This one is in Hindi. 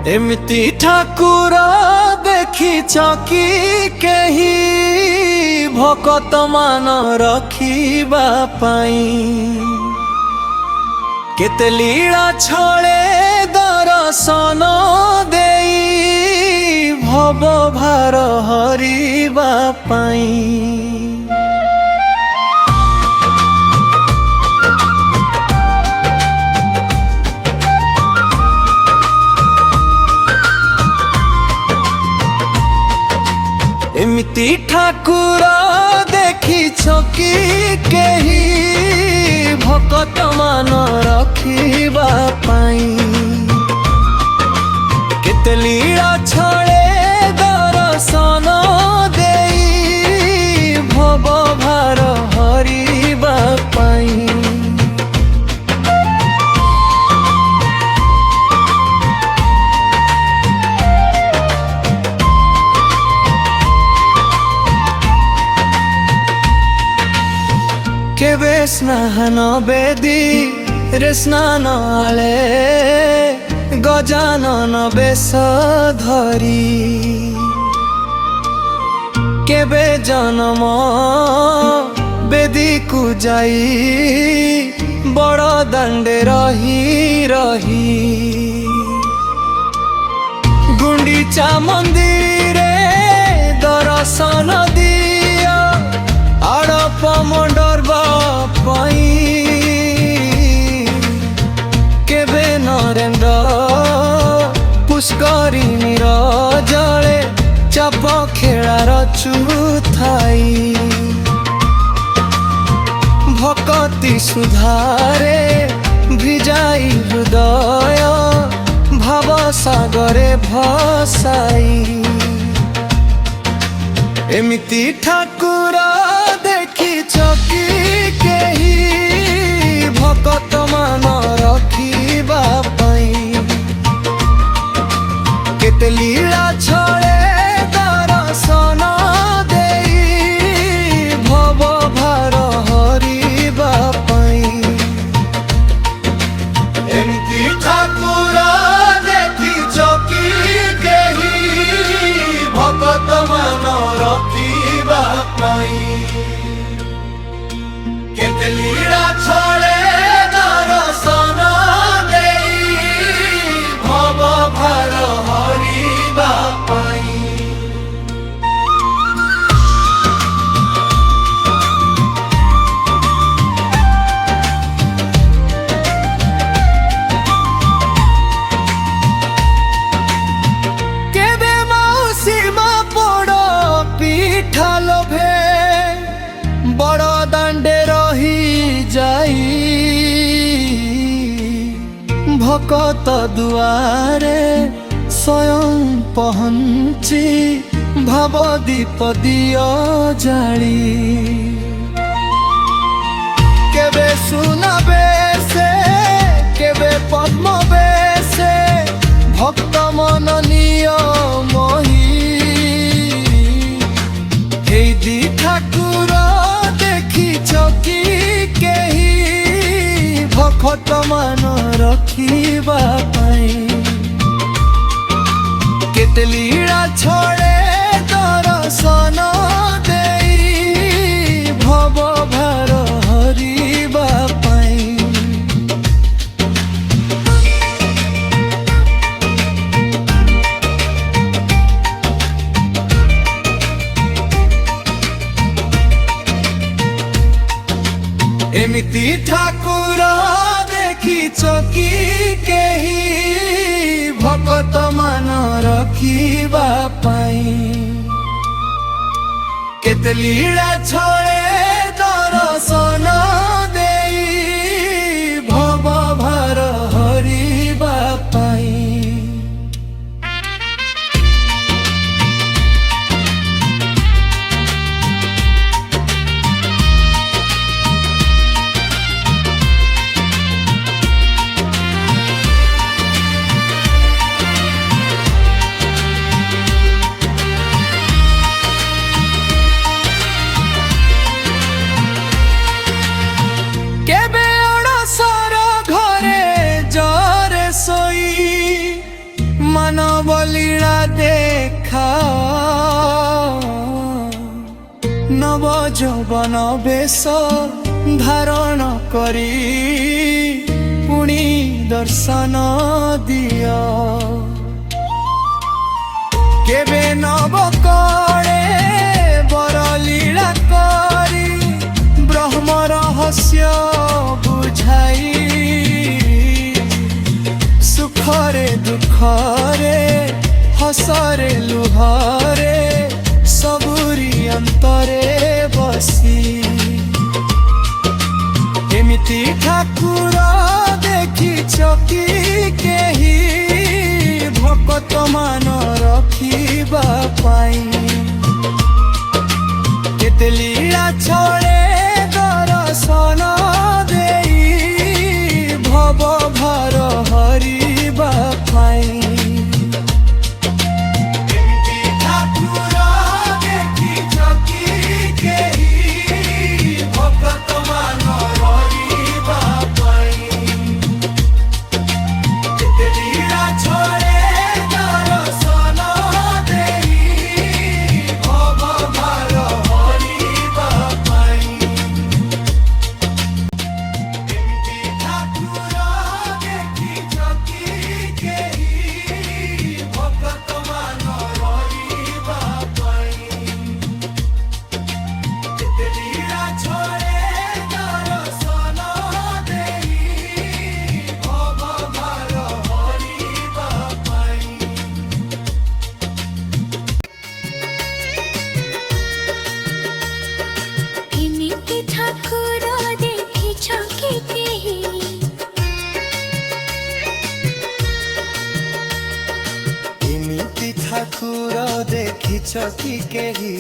एमती ठाकुर देखिछ कि केही भकत मान रखिबा पाई केते लीला छळे दर्शन देई भव भार हरिबा पाई। एमती ठाकुर देखिछ कि केही भकत मान रखिबा पाई केते लीला छळे दर्शन देई भव भार हरिबा पाई। केबे स्नान बेदी रे स्नानाले गजानन बेश धरी केबे जन्म बेदी को जाई बड़ दांडे रही रही गुंडीचा मंदिरे दर्शन दिया आड़प मंडर बापाई केबे नरेंद्र पुष्करिणी जले चाप खेलार चुथाई भक्ति सुधारे भिजाई हृदय भाव सागरे भसाई। एमती ठाकुर देखिछ कि केही भकत मान रखिबा पाई केते लीला छळे दर्शन देई भव भार हरिबा पाई। एमती ठाकुर देखिछ कि केही भकत मान रखिबा पाई केते लीला छळे दर्शन देई भव भार हरिबा पाई। केबे मौसी मा पड़ पीठा लोभे बड़ दांडे रही जाई भकत दुआरे स्वयं पहुंची भाव दीप दियो जाली केबे सुनाबे से केबे पद्म बेसे भक्त मन नियमही दी ठाकुर देखिछ कि केही भकत मान रखिबा पाई केते लीला छळे दर्शन देई भव भार हरिबा पाई। एमती ठाकुर देखिछ कि केही भकत मान रखिबा पाई केते लीला छळे दर्शन देई भव भार हरिबा पाई। যৌবন বেশ ধারণ করি পুଣି দর্শন দিয় কেবে নব কଳେ বরলীলা করি ব্রহ্ম রহস্য বুঝাই সুখরে দুঃখরে হসরে লুহরে ସବୁରି ଅନ୍ତରେ ବସି ଏମିତି ଠାକୁର ଦେଖିଛ କି କେହି ଭକତ ମାନ ରଖିବା ପାଇଁ କେତେ ଲୀଳା ଛଳେ ଦର୍ଶନ ଦେଇ ଭବ ଭାର ହରିବା ପାଇଁ ଠାକୁର ଦେଖିଛ କି କେହି